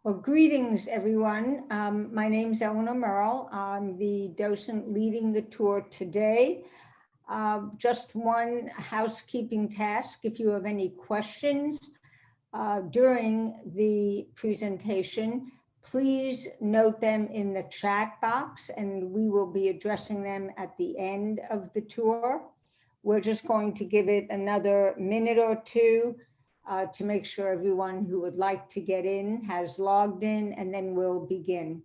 Well, greetings, everyone. My name is Eleanor Merle. I'm the docent leading the tour today. Just one housekeeping task. If you have any questions during the presentation, please note them in the chat box, and we will be addressing them at the end of the tour. We're just going to give it another minute or two to make sure everyone who would like to get in has logged in, and then we'll begin.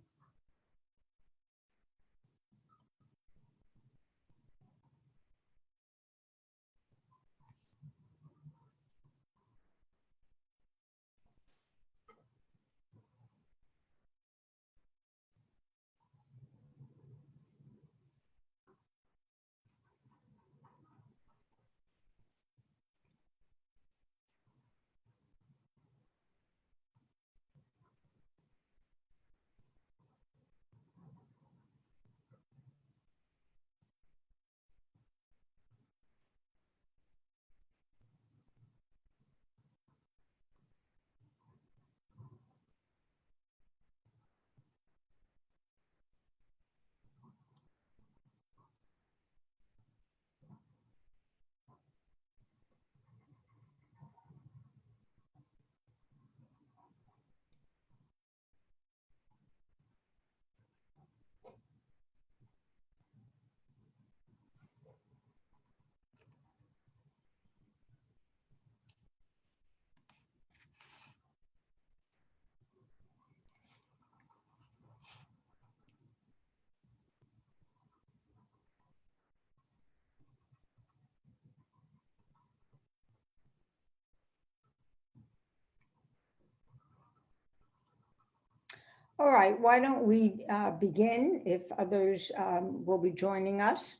All right, why don't we begin if others will be joining us.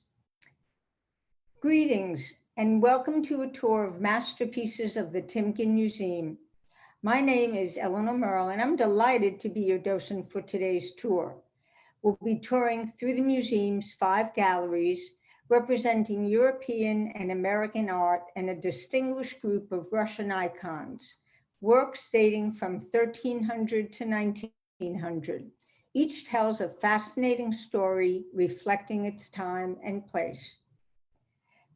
Greetings and welcome to a tour of masterpieces of the Timken Museum. My name is Eleanor Merle and I'm delighted to be your docent for today's tour. We'll be touring through the museum's 5 galleries representing European and American art and a distinguished group of Russian icons, works dating from 1300 to 1900. Each tells a fascinating story reflecting its time and place.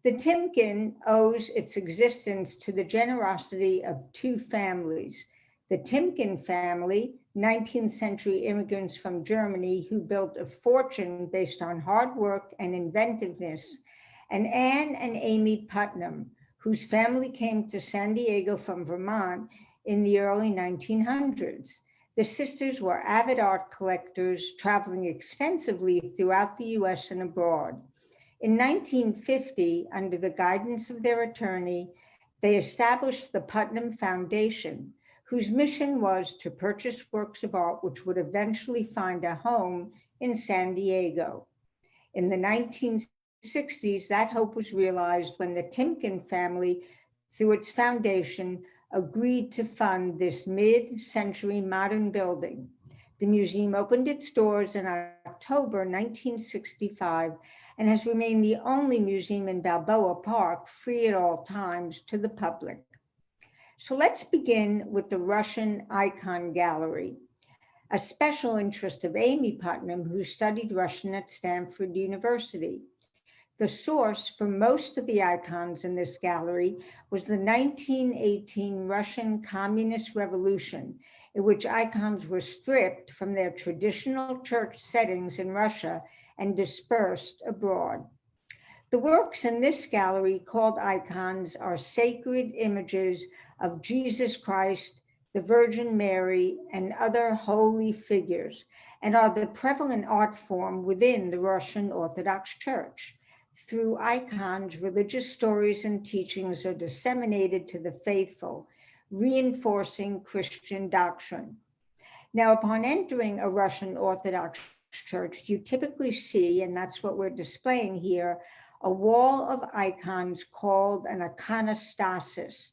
The Timken owes its existence to the generosity of 2 families. The Timken family, 19th century immigrants from Germany who built a fortune based on hard work and inventiveness, and Anne and Amy Putnam, whose family came to San Diego from Vermont in the early 1900s. The sisters were avid art collectors, traveling extensively throughout the US and abroad. In 1950, under the guidance of their attorney, they established the Putnam Foundation, whose mission was to purchase works of art which would eventually find a home in San Diego. In the 1960s, that hope was realized when the Timken family, through its foundation, agreed to fund this mid-century modern building. The museum opened its doors in October 1965 and has remained the only museum in Balboa Park free at all times to the public. So let's begin with the Russian Icon Gallery, a special interest of Amy Putnam, who studied Russian at Stanford University. The source for most of the icons in this gallery was the 1918 Russian Communist Revolution, in which icons were stripped from their traditional church settings in Russia and dispersed abroad. The works in this gallery, called icons, are sacred images of Jesus Christ, the Virgin Mary, and other holy figures, and are the prevalent art form within the Russian Orthodox Church. Through icons, religious stories and teachings are disseminated to the faithful, reinforcing Christian doctrine. Now, upon entering a Russian Orthodox church, you typically see, and that's what we're displaying here, a wall of icons called an iconostasis.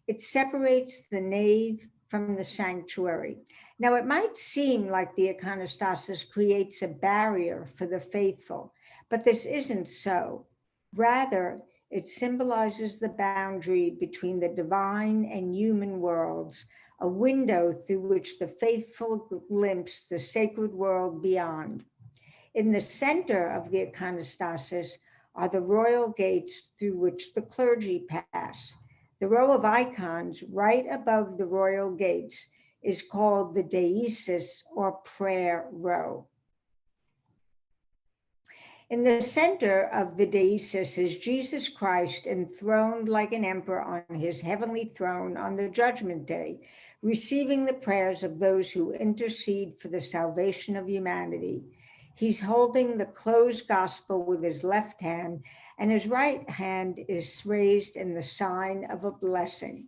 It separates the nave from the sanctuary. Now, it might seem like the iconostasis creates a barrier for the faithful, but this isn't so. Rather, it symbolizes the boundary between the divine and human worlds, a window through which the faithful glimpse the sacred world beyond. In the center of the iconostasis are the royal gates through which the clergy pass. The row of icons right above the royal gates is called the deesis, or prayer row. In the center of the deesis is Jesus Christ, enthroned like an emperor on his heavenly throne on the judgment day, receiving the prayers of those who intercede for the salvation of humanity. He's holding the closed gospel with his left hand, and his right hand is raised in the sign of a blessing.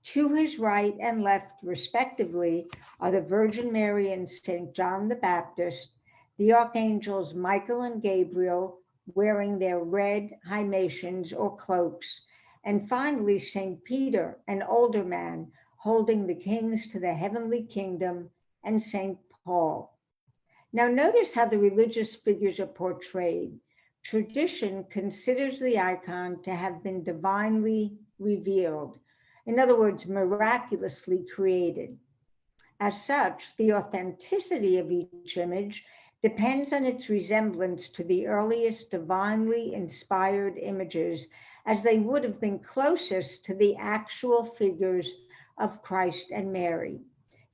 To his right and left, respectively, are the Virgin Mary and St. John the Baptist, the archangels Michael and Gabriel wearing their red hymatians or cloaks, and finally St. Peter, an older man, holding the keys to the heavenly kingdom, and St. Paul. Now notice how the religious figures are portrayed. Tradition considers the icon to have been divinely revealed. In other words, miraculously created. As such, the authenticity of each image depends on its resemblance to the earliest divinely inspired images, as they would have been closest to the actual figures of Christ and Mary.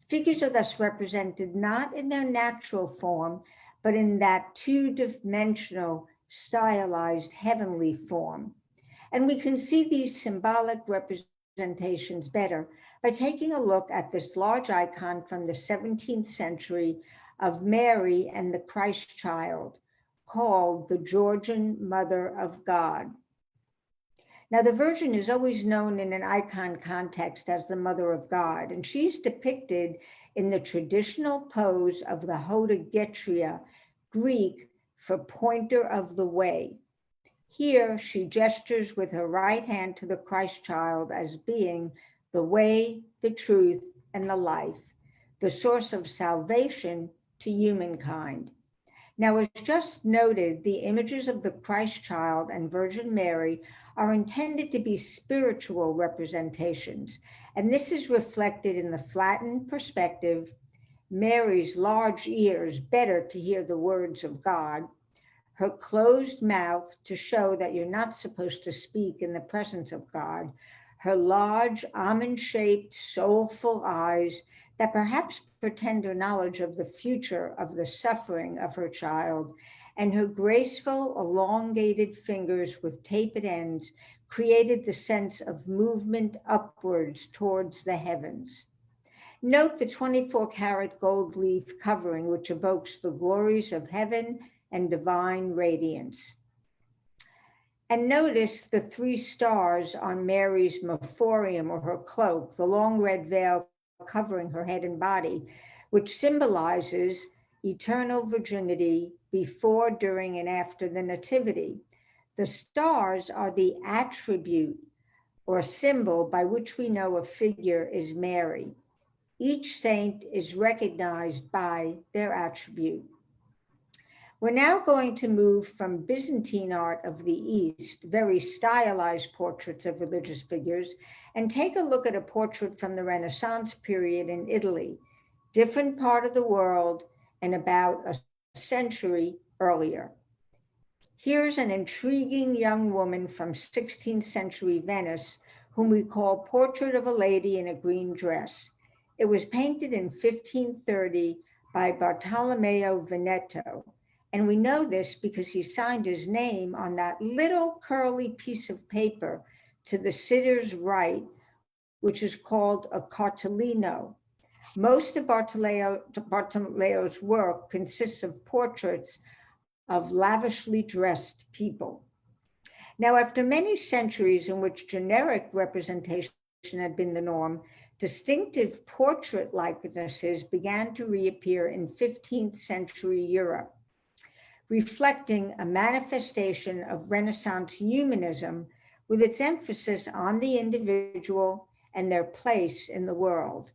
Figures are thus represented not in their natural form, but in that two-dimensional, stylized heavenly form. And we can see these symbolic representations better by taking a look at this large icon from the 17th century of Mary and the Christ child, called the Georgian Mother of God. Now, the Virgin is always known in an icon context as the Mother of God, and she's depicted in the traditional pose of the Hodegetria, Greek for pointer of the way. Here, she gestures with her right hand to the Christ child as being the way, the truth, and the life, the source of salvation to humankind. Now, as just noted, the images of the Christ child and Virgin Mary are intended to be spiritual representations, and this is reflected in the flattened perspective, Mary's large ears better to hear the words of God, her closed mouth to show that you're not supposed to speak in the presence of God, her large almond-shaped soulful eyes that perhaps pretend her knowledge of the future of the suffering of her child, and her graceful elongated fingers with tapered ends created the sense of movement upwards towards the heavens. Note the 24-karat gold leaf covering, which evokes the glories of heaven and divine radiance. And notice the 3 stars on Mary's mephorium, or her cloak, the long red veil covering her head and body, which symbolizes eternal virginity before, during, and after the Nativity. The stars are the attribute or symbol by which we know a figure is Mary. Each saint is recognized by their attribute. We're now going to move from Byzantine art of the East, very stylized portraits of religious figures, and take a look at a portrait from the Renaissance period in Italy, different part of the world, and about a century earlier. Here's an intriguing young woman from 16th century Venice, whom we call Portrait of a Lady in a Green Dress. It was painted in 1530 by Bartolomeo Veneto. And we know this because he signed his name on that little curly piece of paper to the sitter's right, which is called a cartellino. Most of Bartolomeo's work consists of portraits of lavishly dressed people. Now, after many centuries in which generic representation had been the norm, distinctive portrait likenesses began to reappear in 15th century Europe, reflecting a manifestation of Renaissance humanism with its emphasis on the individual and their place in the world.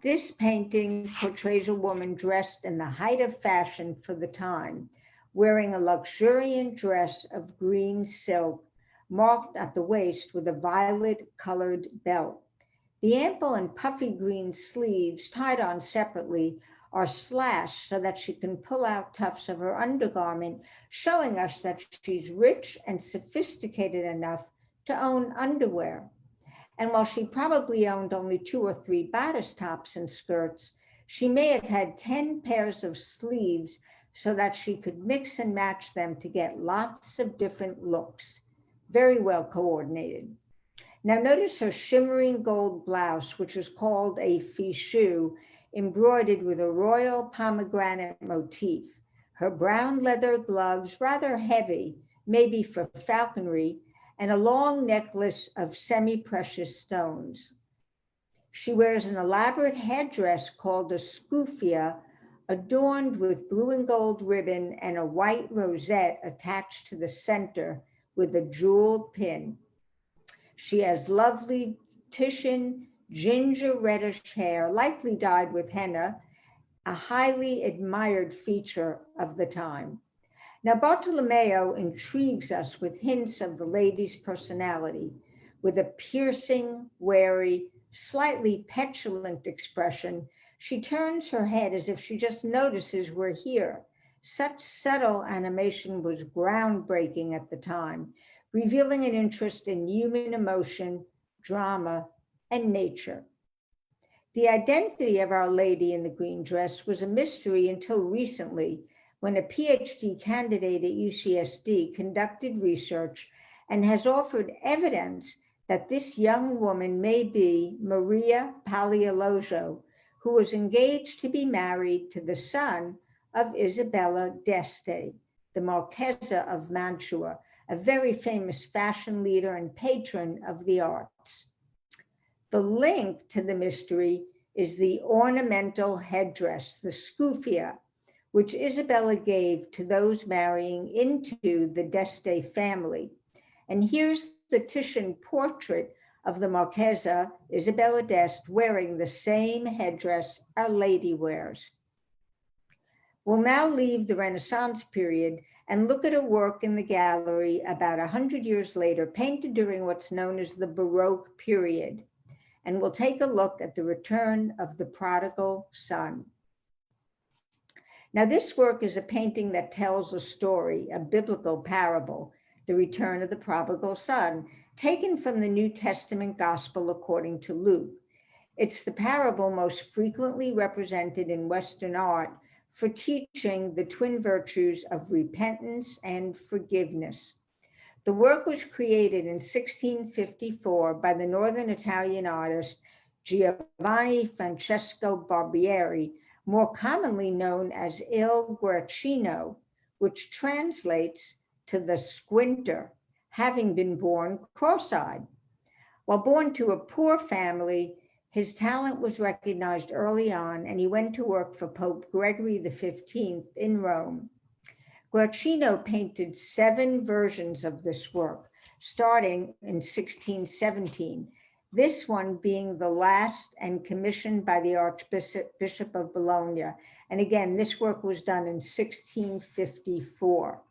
This painting portrays a woman dressed in the height of fashion for the time, wearing a luxuriant dress of green silk, marked at the waist with a violet-colored belt. The ample and puffy green sleeves, tied on separately, are slashed so that she can pull out tufts of her undergarment, showing us that she's rich and sophisticated enough to own underwear. And while she probably owned only 2 or 3 bodice tops and skirts, she may have had 10 pairs of sleeves so that she could mix and match them to get lots of different looks. Very well coordinated. Now notice her shimmering gold blouse, which is called a fichu, embroidered with a royal pomegranate motif. Her brown leather gloves, rather heavy, maybe for falconry, and a long necklace of semi-precious stones. She wears an elaborate headdress called a scoufia, adorned with blue and gold ribbon and a white rosette attached to the center with a jeweled pin. She has lovely Titian ginger reddish hair, likely dyed with henna, a highly admired feature of the time. Now, Bartolomeo intrigues us with hints of the lady's personality, with a piercing, wary, slightly petulant expression. She turns her head as if she just notices we're here. Such subtle animation was groundbreaking at the time, revealing an interest in human emotion, drama, and nature. The identity of Our Lady in the green dress was a mystery until recently, when a PhD candidate at UCSD conducted research and has offered evidence that this young woman may be Maria Paleologo, who was engaged to be married to the son of Isabella d'Este, the Marchesa of Mantua, a very famous fashion leader and patron of the arts. The link to the mystery is the ornamental headdress, the scoufia, which Isabella gave to those marrying into the d'Este family. And here's the Titian portrait of the Marchesa, Isabella d'Este, wearing the same headdress Our Lady wears. We'll now leave the Renaissance period and look at a work in the gallery about 100 years later, painted during what's known as the Baroque period. And we'll take a look at the return of the prodigal son. Now, this work is a painting that tells a story, a biblical parable, the return of the prodigal son, taken from the New Testament Gospel according to Luke. It's the parable most frequently represented in Western art for teaching the twin virtues of repentance and forgiveness. The work was created in 1654 by the Northern Italian artist Giovanni Francesco Barbieri, more commonly known as Il Guercino, which translates to the squinter, having been born cross-eyed. While born to a poor family, his talent was recognized early on, and he went to work for Pope Gregory XV in Rome. Guercino painted 7 versions of this work, starting in 1617, this one being the last and commissioned by the Archbishop of Bologna. And again, this work was done in 1654.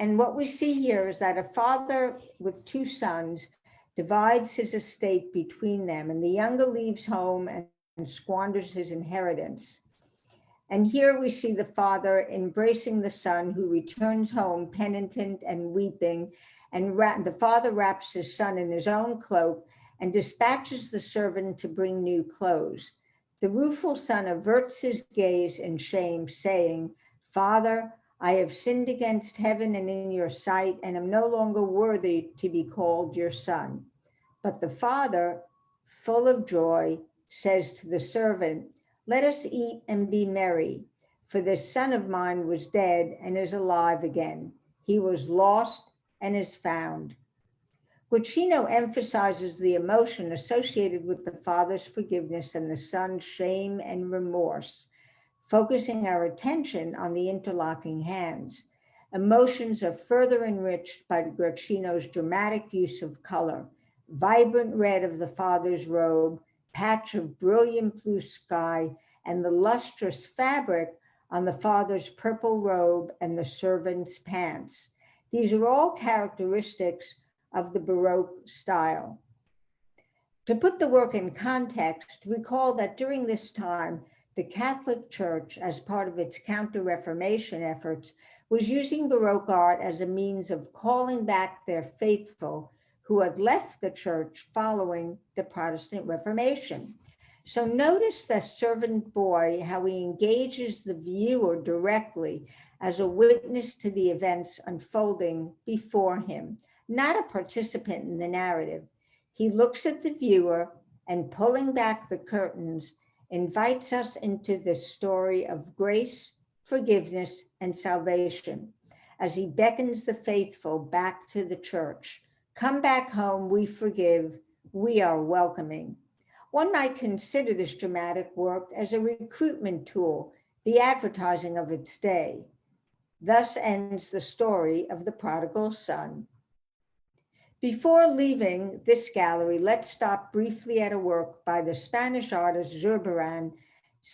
And what we see here is that a father with 2 sons divides his estate between them, and the younger leaves home and squanders his inheritance. And here we see the father embracing the son, who returns home penitent and weeping, and the father wraps his son in his own cloak and dispatches the servant to bring new clothes. The rueful son averts his gaze in shame, saying, "Father, I have sinned against heaven and in your sight, and am no longer worthy to be called your son." But the father, full of joy, says to the servant, "Let us eat and be merry, for this son of mine was dead and is alive again. He was lost and is found." Guercino emphasizes the emotion associated with the father's forgiveness and the son's shame and remorse, focusing our attention on the interlocking hands. Emotions are further enriched by Guercino's dramatic use of color, vibrant red of the father's robe, patch of brilliant blue sky, and the lustrous fabric on the father's purple robe and the servant's pants. These are all characteristics of the Baroque style. To put the work in context, recall that during this time, the Catholic Church, as part of its Counter-Reformation efforts, was using Baroque art as a means of calling back their faithful who had left the church following the Protestant Reformation. So notice the servant boy, how he engages the viewer directly as a witness to the events unfolding before him, not a participant in the narrative. He looks at the viewer and, pulling back the curtains, invites us into this story of grace, forgiveness, and salvation as he beckons the faithful back to the church. Come back home, we forgive, we are welcoming. One might consider this dramatic work as a recruitment tool, the advertising of its day. Thus ends the story of the prodigal son. Before leaving this gallery, let's stop briefly at a work by the Spanish artist Zurbarán.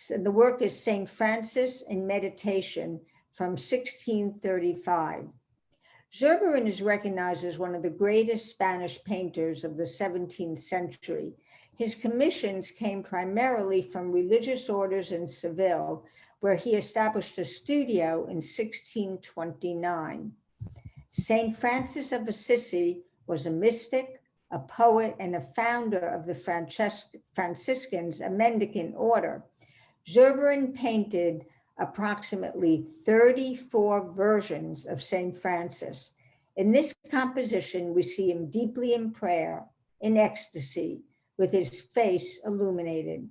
The work is St. Francis in Meditation from 1635. Zurbarán is recognized as one of the greatest Spanish painters of the 17th century. His commissions came primarily from religious orders in Seville, where he established a studio in 1629. St. Francis of Assisi was a mystic, a poet, and a founder of the Franciscans, a mendicant order. Zurbarán painted approximately 34 versions of St. Francis. In this composition, we see him deeply in prayer, in ecstasy, with his face illuminated.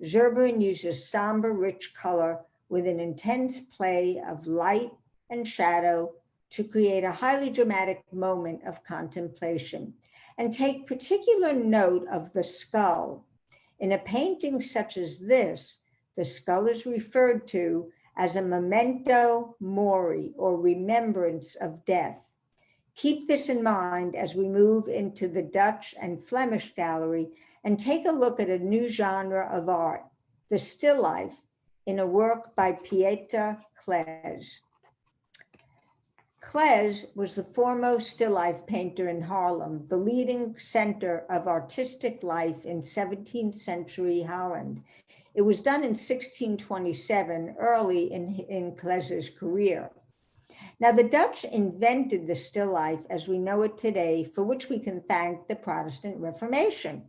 Zurbarán uses somber, rich color with an intense play of light and shadow to create a highly dramatic moment of contemplation. And take particular note of the skull. In a painting such as this, the skull is referred to as a memento mori, or remembrance of death. Keep this in mind as we move into the Dutch and Flemish gallery and take a look at a new genre of art, the still life, in a work by Pieter Cleyes. Cleyes was the foremost still life painter in Haarlem, the leading center of artistic life in 17th century Holland. It was done in 1627, early in Cleyes' career. Now, the Dutch invented the still life as we know it today, for which we can thank the Protestant Reformation.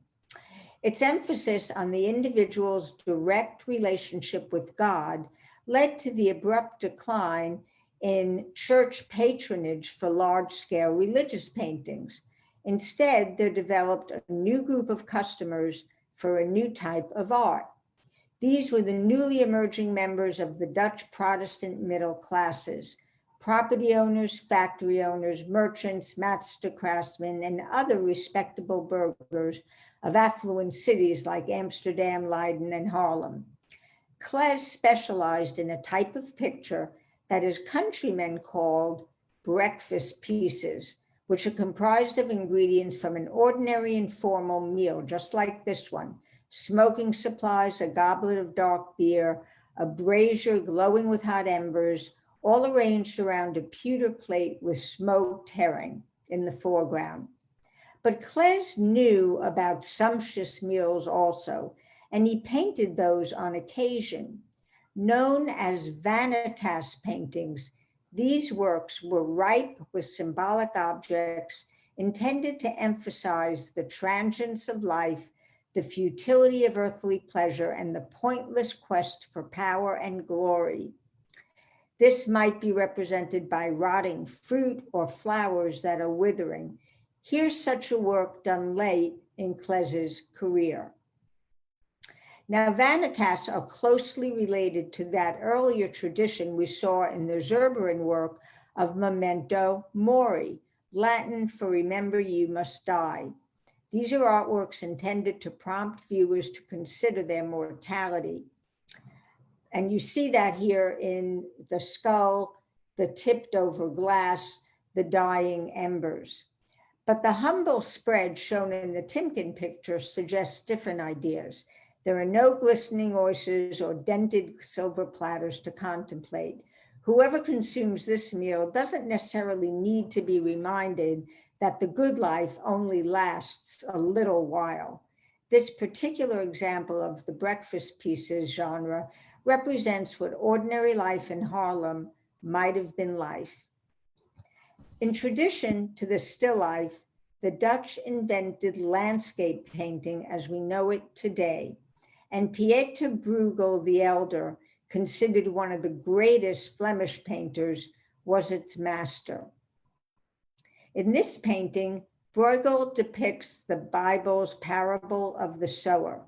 Its emphasis on the individual's direct relationship with God led to the abrupt decline in church patronage for large-scale religious paintings. Instead, there developed a new group of customers for a new type of art. These were the newly emerging members of the Dutch Protestant middle classes, property owners, factory owners, merchants, master craftsmen, and other respectable burghers of affluent cities like Amsterdam, Leiden, and Haarlem. Cleyes specialized in a type of picture that his countrymen called breakfast pieces, which are comprised of ingredients from an ordinary informal meal, just like this one: smoking supplies, a goblet of dark beer, a brazier glowing with hot embers, all arranged around a pewter plate with smoked herring in the foreground. But Cleyes knew about sumptuous meals also, and he painted those on occasion. Known as vanitas paintings, these works were ripe with symbolic objects intended to emphasize the transience of life, the futility of earthly pleasure, and the pointless quest for power and glory. This might be represented by rotting fruit or flowers that are withering. Here's such a work done late in Cleyes' career. Now, vanitas are closely related to that earlier tradition we saw in the Zurbarán work of memento mori, Latin for remember you must die. These are artworks intended to prompt viewers to consider their mortality. And you see that here in the skull, the tipped over glass, the dying embers. But the humble spread shown in the Timken picture suggests different ideas. There are no glistening oysters or dented silver platters to contemplate. Whoever consumes this meal doesn't necessarily need to be reminded that the good life only lasts a little while. This particular example of the breakfast pieces genre represents what ordinary life in Harlem might have been like. In tradition to the still life, the Dutch invented landscape painting as we know it today, and Pieter Bruegel the Elder, considered one of the greatest Flemish painters, was its master. In this painting, Bruegel depicts the Bible's parable of the sower.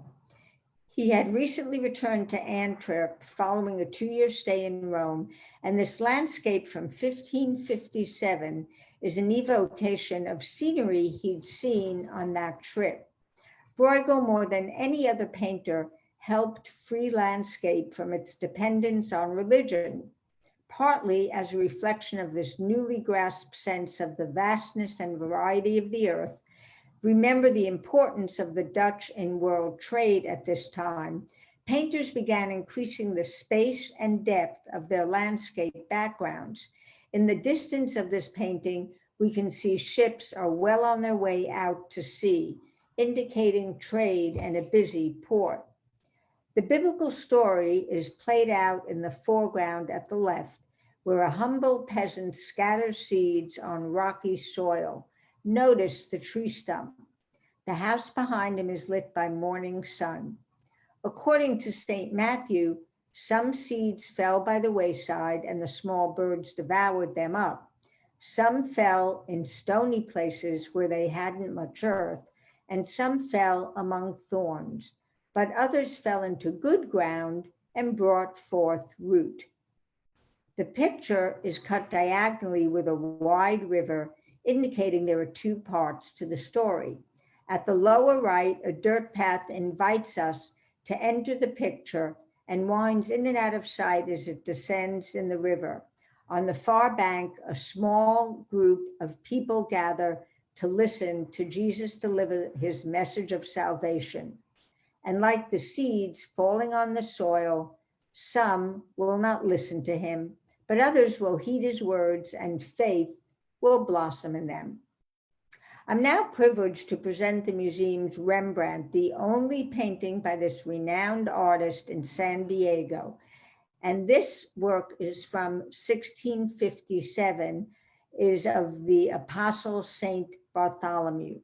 He had recently returned to Antwerp following a 2-year stay in Rome, and this landscape from 1557 is an evocation of scenery he'd seen on that trip. Bruegel, more than any other painter, helped free landscape from its dependence on religion, partly as a reflection of this newly grasped sense of the vastness and variety of the earth. Remember the importance of the Dutch in world trade at this time. Painters began increasing the space and depth of their landscape backgrounds. In the distance of this painting, we can see ships are well on their way out to sea, indicating trade and a busy port. The biblical story is played out in the foreground at the left, where a humble peasant scatters seeds on rocky soil. Notice the tree stump. The house behind him is lit by morning sun. According to St. Matthew, some seeds fell by the wayside and the small birds devoured them up. Some fell in stony places where they hadn't much earth, and some fell among thorns, but others fell into good ground and brought forth root. The picture is cut diagonally with a wide river, indicating there are 2 parts to the story. At the lower right, a dirt path invites us to enter the picture and winds in and out of sight as it descends in the river. On the far bank, a small group of people gather to listen to Jesus deliver his message of salvation. And like the seeds falling on the soil, some will not listen to him, but others will heed his words and faith will blossom in them. I'm now privileged to present the museum's Rembrandt, the only painting by this renowned artist in San Diego. And this work is from 1657, is of the Apostle Saint Bartholomew.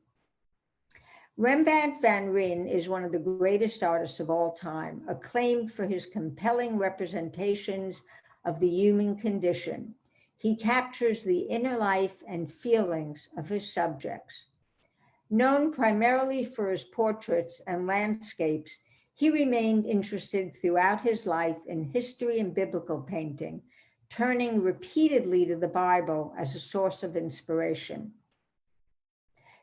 Rembrandt van Rijn is one of the greatest artists of all time, acclaimed for his compelling representations of the human condition. He captures the inner life and feelings of his subjects. Known primarily for his portraits and landscapes, he remained interested throughout his life in history and biblical painting, turning repeatedly to the Bible as a source of inspiration.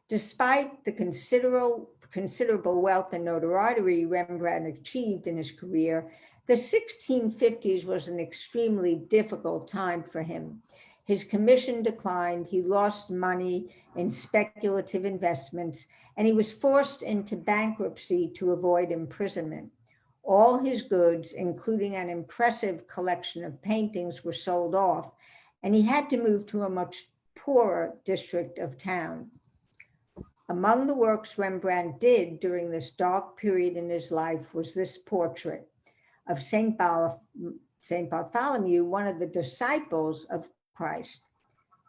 Despite the considerable wealth and notoriety Rembrandt achieved in his career, the 1650s was an extremely difficult time for him. His commission declined, he lost money in speculative investments, and he was forced into bankruptcy to avoid imprisonment. All his goods, including an impressive collection of paintings, were sold off, and he had to move to a much poorer district of town. Among the works Rembrandt did during this dark period in his life was this portrait of Saint Bartholomew, one of the disciples of Christ.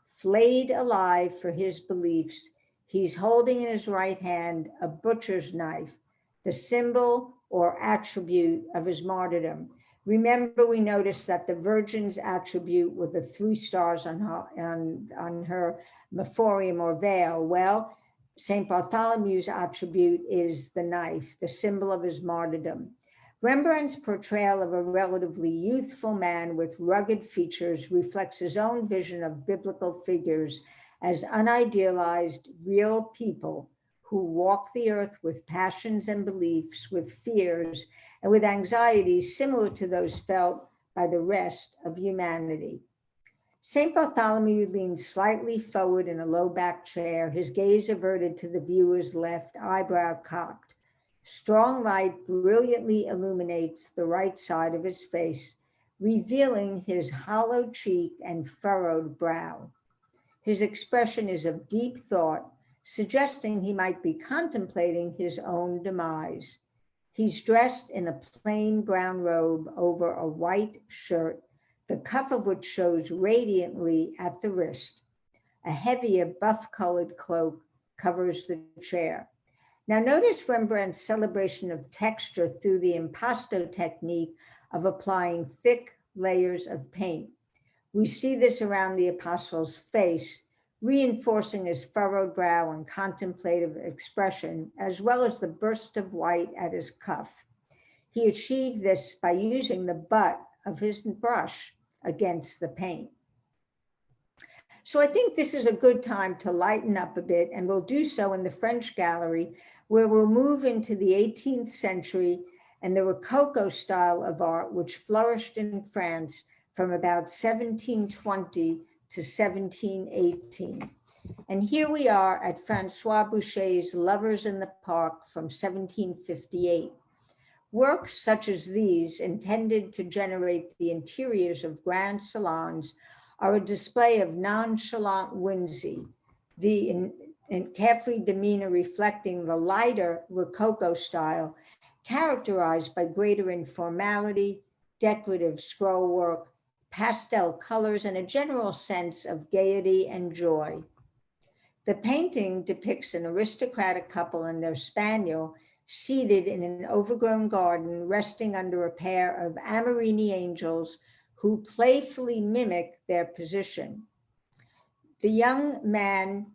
Flayed alive for his beliefs, he's holding in his right hand a butcher's knife, the symbol or attribute of his martyrdom. Remember, we noticed that the Virgin's attribute with the 3 stars on her mephorium or veil. Well, St. Bartholomew's attribute is the knife, the symbol of his martyrdom. Rembrandt's portrayal of a relatively youthful man with rugged features reflects his own vision of biblical figures as unidealized, real people who walk the earth with passions and beliefs, with fears, and with anxieties similar to those felt by the rest of humanity. St. Bartholomew leans slightly forward in a low-back chair, his gaze averted to the viewer's left, eyebrow cocked. Strong light brilliantly illuminates the right side of his face, revealing his hollow cheek and furrowed brow. His expression is of deep thought, suggesting he might be contemplating his own demise. He's dressed in a plain brown robe over a white shirt, the cuff of which shows radiantly at the wrist. A heavier buff-colored cloak covers the chair. Now notice Rembrandt's celebration of texture through the impasto technique of applying thick layers of paint. We see this around the apostle's face, reinforcing his furrowed brow and contemplative expression, as well as the burst of white at his cuff. He achieved this by using the butt of his brush against the paint. So I think this is a good time to lighten up a bit, and we'll do so in the French Gallery, where we'll move into the 18th century and the Rococo style of art, which flourished in France from about 1720 to 1718. And here we are at Francois Boucher's Lovers in the Park from 1758. Works such as these, intended to generate the interiors of grand salons, are a display of nonchalant whimsy, the carefree demeanor reflecting the lighter Rococo style, characterized by greater informality, decorative scroll work, pastel colors, and a general sense of gaiety and joy. The painting depicts an aristocratic couple and their spaniel seated in an overgrown garden, resting under a pair of Amorini angels who playfully mimic their position. The young man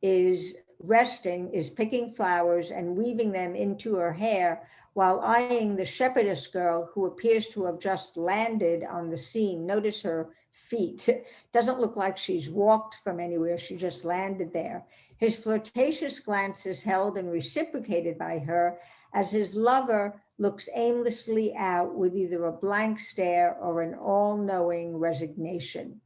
is picking flowers and weaving them into her hair while eyeing the shepherdess girl who appears to have just landed on the scene. Notice her feet. Doesn't look like she's walked from anywhere. She just landed there. His flirtatious glance is held and reciprocated by her as his lover looks aimlessly out with either a blank stare or an all-knowing resignation.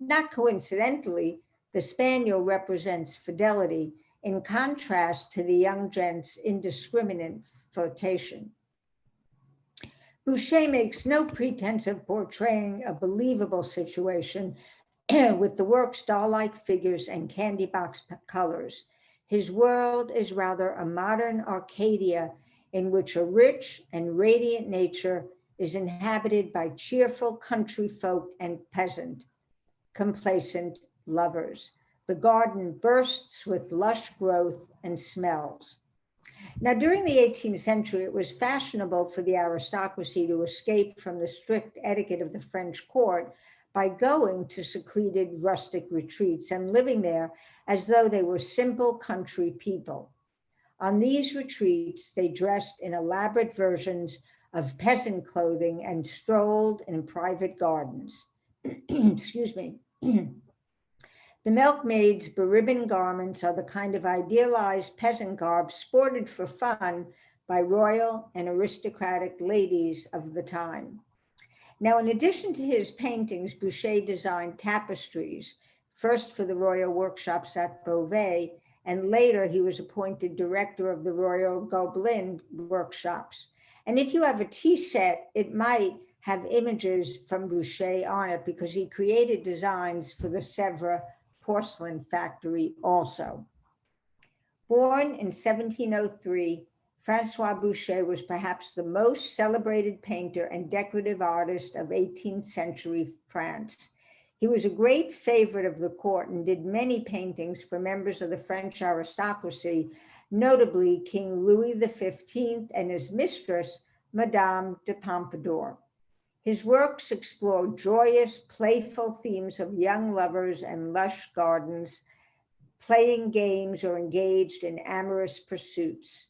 Not coincidentally, the spaniel represents fidelity, in contrast to the young gent's indiscriminate flirtation. Boucher makes no pretense of portraying a believable situation with the work's doll-like figures and candy box colors. His world is rather a modern Arcadia in which a rich and radiant nature is inhabited by cheerful country folk and peasant, complacent lovers. The garden bursts with lush growth and smells. Now, during the 18th century, it was fashionable for the aristocracy to escape from the strict etiquette of the French court by going to secluded rustic retreats and living there as though they were simple country people. On these retreats, they dressed in elaborate versions of peasant clothing and strolled in private gardens. Excuse me. The milkmaids' beribboned garments are the kind of idealized peasant garb sported for fun by royal and aristocratic ladies of the time. Now, in addition to his paintings, Boucher designed tapestries, first for the royal workshops at Beauvais, and later he was appointed director of the Royal Gobelin workshops. And if you have a tea set, it might have images from Boucher on it because he created designs for the Sèvres porcelain factory also. Born in 1703, Francois Boucher was perhaps the most celebrated painter and decorative artist of 18th century France. He was a great favorite of the court and did many paintings for members of the French aristocracy, notably King Louis XV and his mistress, Madame de Pompadour. His works explore joyous, playful themes of young lovers and lush gardens, playing games or engaged in amorous pursuits,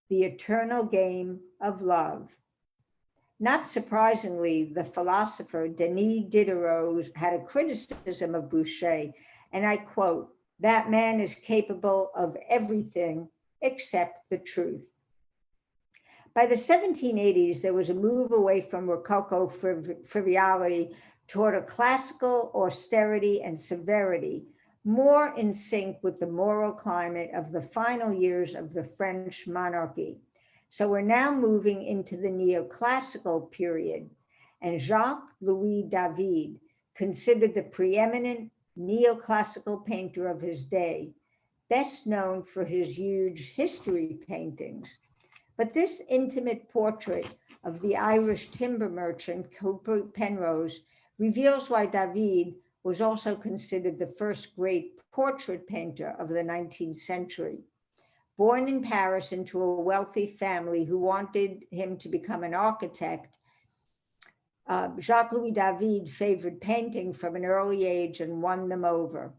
the eternal game of love. Not surprisingly, the philosopher Denis Diderot had a criticism of Boucher, and I quote, "That man is capable of everything except the truth." By the 1780s, there was a move away from Rococo frivolity toward a classical austerity and severity, more in sync with the moral climate of the final years of the French monarchy. So we're now moving into the neoclassical period, and Jacques-Louis David, considered the preeminent neoclassical painter of his day, best known for his huge history paintings. But this intimate portrait of the Irish timber merchant Cooper Penrose reveals why David was also considered the first great portrait painter of the 19th century. Born in Paris into a wealthy family who wanted him to become an architect, Jacques-Louis David favored painting from an early age and won them over.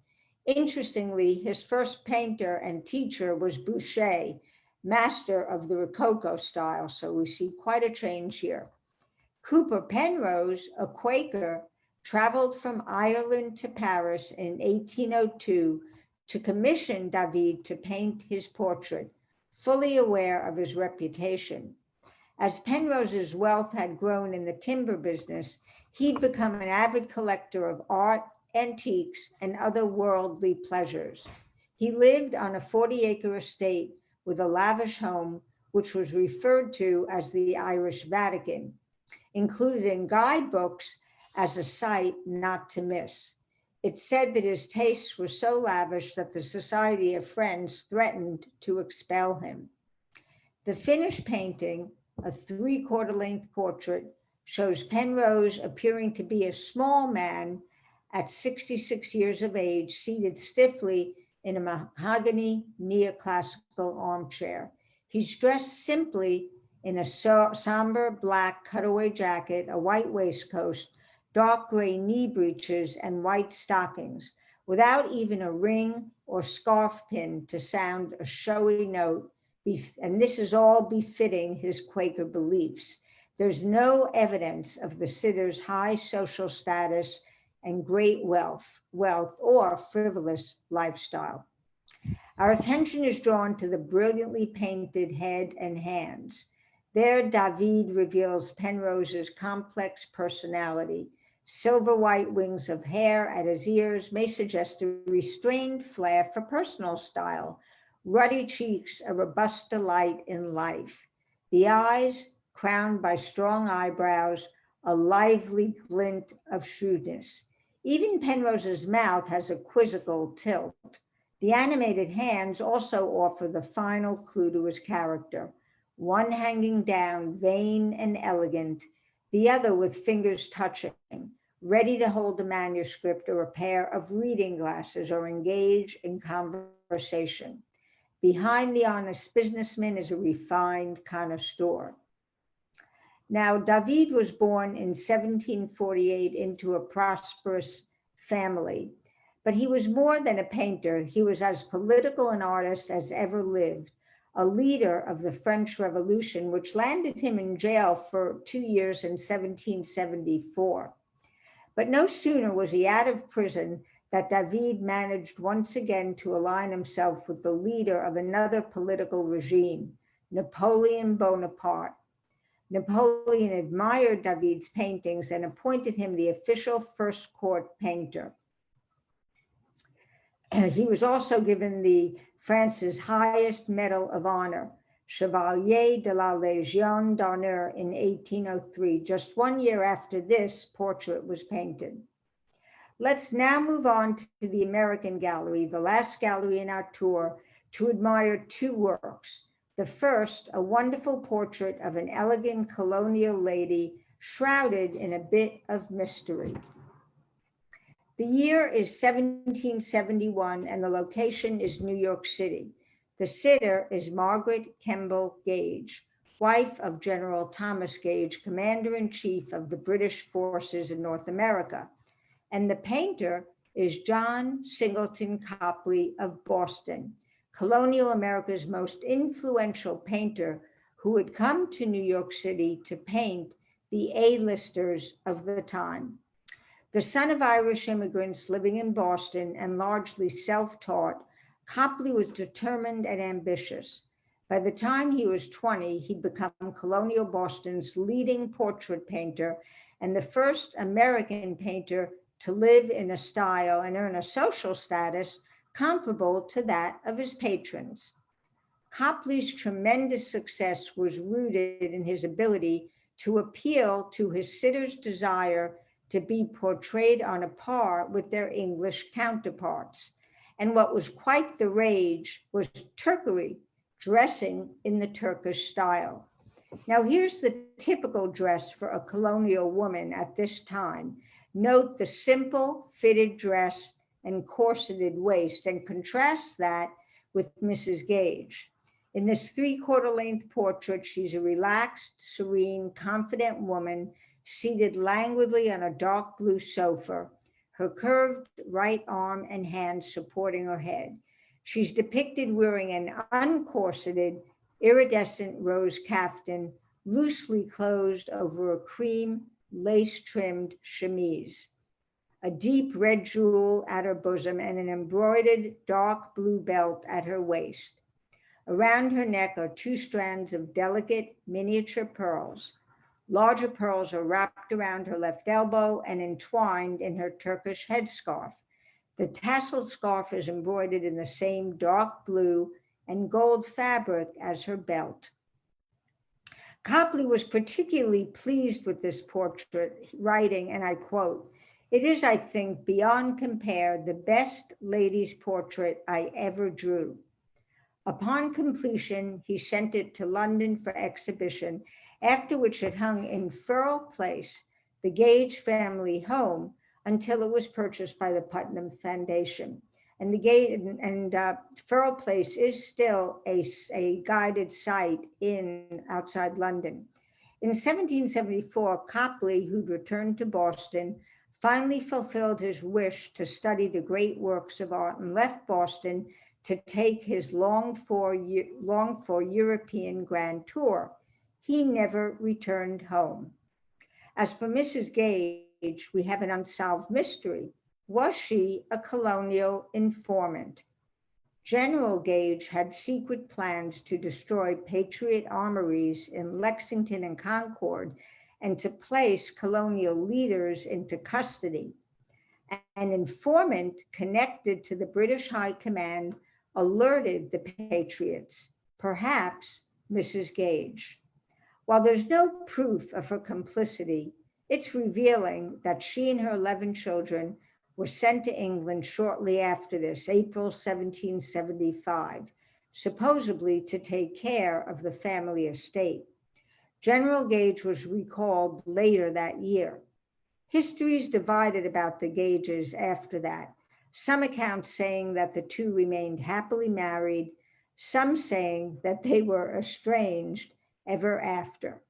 Interestingly, his first painter and teacher was Boucher, master of the Rococo style, so we see quite a change here. Cooper Penrose, a Quaker, traveled from Ireland to Paris in 1802 to commission David to paint his portrait, fully aware of his reputation. As Penrose's wealth had grown in the timber business, he'd become an avid collector of art, antiques, and other worldly pleasures. He lived on a 40-acre estate with a lavish home, which was referred to as the Irish Vatican, included in guidebooks as a site not to miss. It's said that his tastes were so lavish that the Society of Friends threatened to expel him. The finished painting, a 3/4 length portrait, shows Penrose appearing to be a small man at 66 years of age, seated stiffly in a mahogany neoclassical armchair. He's dressed simply in a somber black cutaway jacket, a white waistcoat, dark gray knee breeches, and white stockings, without even a ring or scarf pin to sound a showy note. And this is all befitting his Quaker beliefs. There's no evidence of the sitter's high social status and great wealth or frivolous lifestyle. Our attention is drawn to the brilliantly painted head and hands. There, David reveals Penrose's complex personality. Silver white wings of hair at his ears may suggest a restrained flair for personal style. Ruddy cheeks, a robust delight in life. The eyes, crowned by strong eyebrows, a lively glint of shrewdness. Even Penrose's mouth has a quizzical tilt. The animated hands also offer the final clue to his character, one hanging down, vain and elegant, the other with fingers touching, ready to hold a manuscript or a pair of reading glasses or engage in conversation. Behind the honest businessman is a refined connoisseur. Now, David was born in 1748 into a prosperous family, but he was more than a painter. He was as political an artist as ever lived, a leader of the French Revolution, which landed him in jail for 2 years in 1774. But no sooner was he out of prison that David managed once again to align himself with the leader of another political regime, Napoleon Bonaparte. Napoleon admired David's paintings and appointed him the official first court painter. He was also given France's highest medal of honor, Chevalier de la Légion d'honneur, in 1803, just 1 year after this portrait was painted. Let's now move on to the American Gallery, the last gallery in our tour, to admire 2 works. The first, a wonderful portrait of an elegant colonial lady shrouded in a bit of mystery. The year is 1771 and the location is New York City. The sitter is Margaret Kemble Gage, wife of General Thomas Gage, Commander-in-Chief of the British forces in North America. And the painter is John Singleton Copley of Boston, colonial America's most influential painter who had come to New York City to paint the A-listers of the time. The son of Irish immigrants living in Boston and largely self-taught, Copley was determined and ambitious. By the time he was 20, he'd become colonial Boston's leading portrait painter and the first American painter to live in a style and earn a social status comparable to that of his patrons. Copley's tremendous success was rooted in his ability to appeal to his sitters' desire to be portrayed on a par with their English counterparts. And what was quite the rage was Turkery, dressing in the Turkish style. Now, here's the typical dress for a colonial woman at this time. Note the simple fitted dress and corseted waist, and contrast that with Mrs. Gage. In this three-quarter length portrait, she's a relaxed, serene, confident woman seated languidly on a dark blue sofa, her curved right arm and hand supporting her head. She's depicted wearing an uncorseted, iridescent rose caftan, loosely closed over a cream lace-trimmed chemise, a deep red jewel at her bosom, and an embroidered dark blue belt at her waist. Around her neck are two strands of delicate miniature pearls. Larger pearls are wrapped around her left elbow and entwined in her Turkish headscarf. The tasseled scarf is embroidered in the same dark blue and gold fabric as her belt. Copley was particularly pleased with this portrait, writing, and I quote, "It is, I think, beyond compare, the best lady's portrait I ever drew." Upon completion, he sent it to London for exhibition, after which it hung in Firle Place, the Gage family home, until it was purchased by the Putnam Foundation. And Firle Place is still a guided site outside London. In 1774, Copley, who'd returned to Boston, finally fulfilled his wish to study the great works of art and left Boston to take his longed-for European grand tour. He never returned home. As for Mrs. Gage, we have an unsolved mystery. Was she a colonial informant? General Gage had secret plans to destroy Patriot armories in Lexington and Concord and to place colonial leaders into custody. An informant connected to the British High Command alerted the Patriots, perhaps Mrs. Gage. While there's no proof of her complicity, it's revealing that she and her 11 children were sent to England shortly after this, April 1775, supposedly to take care of the family estate. General Gage was recalled later that year. History is divided about the Gages after that, some accounts saying that the two remained happily married, some saying that they were estranged ever after.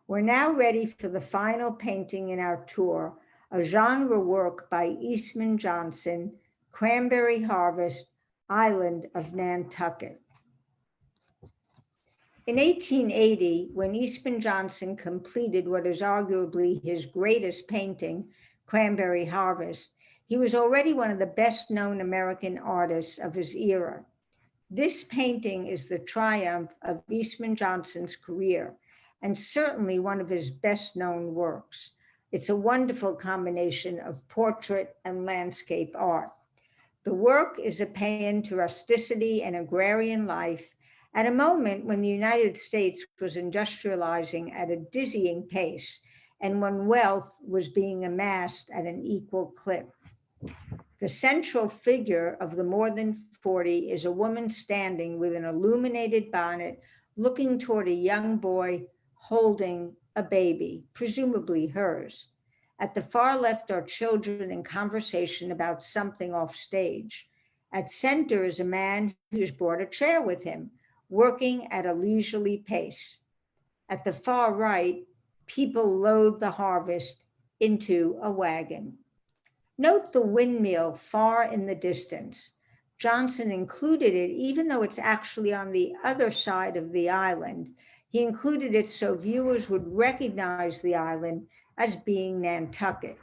We're now ready for the final painting in our tour, a genre work by Eastman Johnson, Cranberry Harvest, Island of Nantucket. In 1880, when Eastman Johnson completed what is arguably his greatest painting, Cranberry Harvest, he was already one of the best-known American artists of his era. This painting is the triumph of Eastman Johnson's career, and certainly one of his best-known works. It's a wonderful combination of portrait and landscape art. The work is a paean to rusticity and agrarian life at a moment when the United States was industrializing at a dizzying pace and when wealth was being amassed at an equal clip. The central figure of the more than 40 is a woman standing with an illuminated bonnet, looking toward a young boy holding a baby, presumably hers. At the far left are children in conversation about something off stage. At center is a man who's brought a chair with him, working at a leisurely pace. At the far right, people load the harvest into a wagon. Note the windmill far in the distance. Johnson included it even though it's actually on the other side of the island. He included it so viewers would recognize the island as being Nantucket.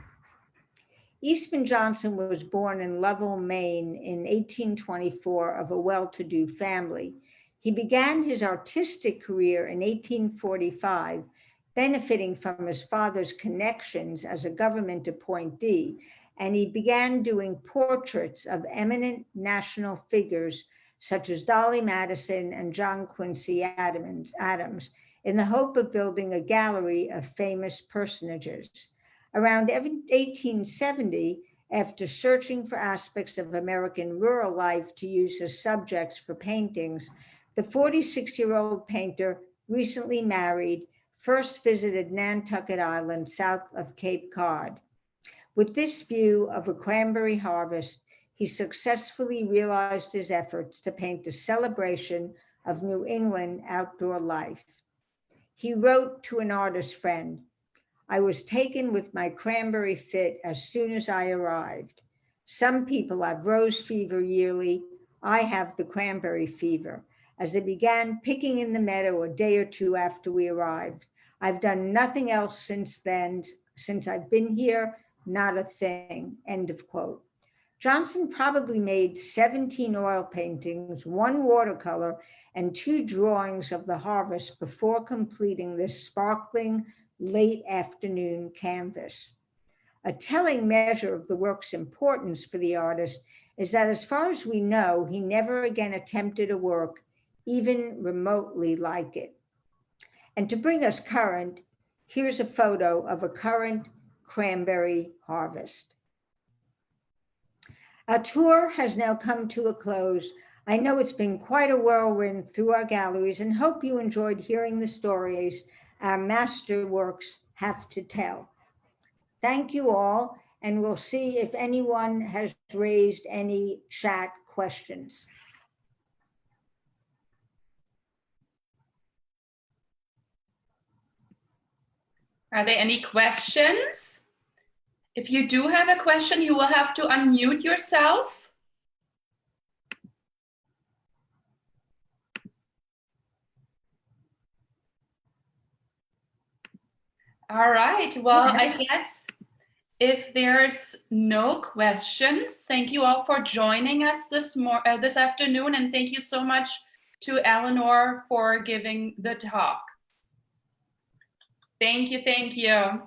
Eastman Johnson was born in Lovell, Maine in 1824 of a well-to-do family. He began his artistic career in 1845, benefiting from his father's connections as a government appointee, and he began doing portraits of eminent national figures such as Dolly Madison and John Quincy Adams, in the hope of building a gallery of famous personages. Around 1870, After searching for aspects of American rural life to use as subjects for paintings, the 46-year-old painter, recently married, first visited Nantucket Island south of Cape Cod. With this view of a cranberry harvest, he successfully realized his efforts to paint a celebration of New England outdoor life. He wrote to an artist friend, "I was taken with my cranberry fit as soon as I arrived. Some people have rose fever yearly. I have the cranberry fever. As I began picking in the meadow a day or two after we arrived, I've done nothing else since then. Since I've been here, not a thing," end of quote. Johnson probably made 17 oil paintings, 1 watercolor, and 2 drawings of the harvest before completing this sparkling late afternoon canvas. A telling measure of the work's importance for the artist is that, as far as we know, he never again attempted a work even remotely like it. And to bring us current, here's a photo of a current cranberry harvest. Our tour has now come to a close. I know it's been quite a whirlwind through our galleries, and hope you enjoyed hearing the stories our masterworks have to tell. Thank you all, and we'll see if anyone has raised any chat questions. Are there any questions? If you do have a question, you will have to unmute yourself. All right, well, I guess if there's no questions, thank you all for joining us this afternoon, and thank you so much to Eleanor for giving the talk. Thank you, thank you.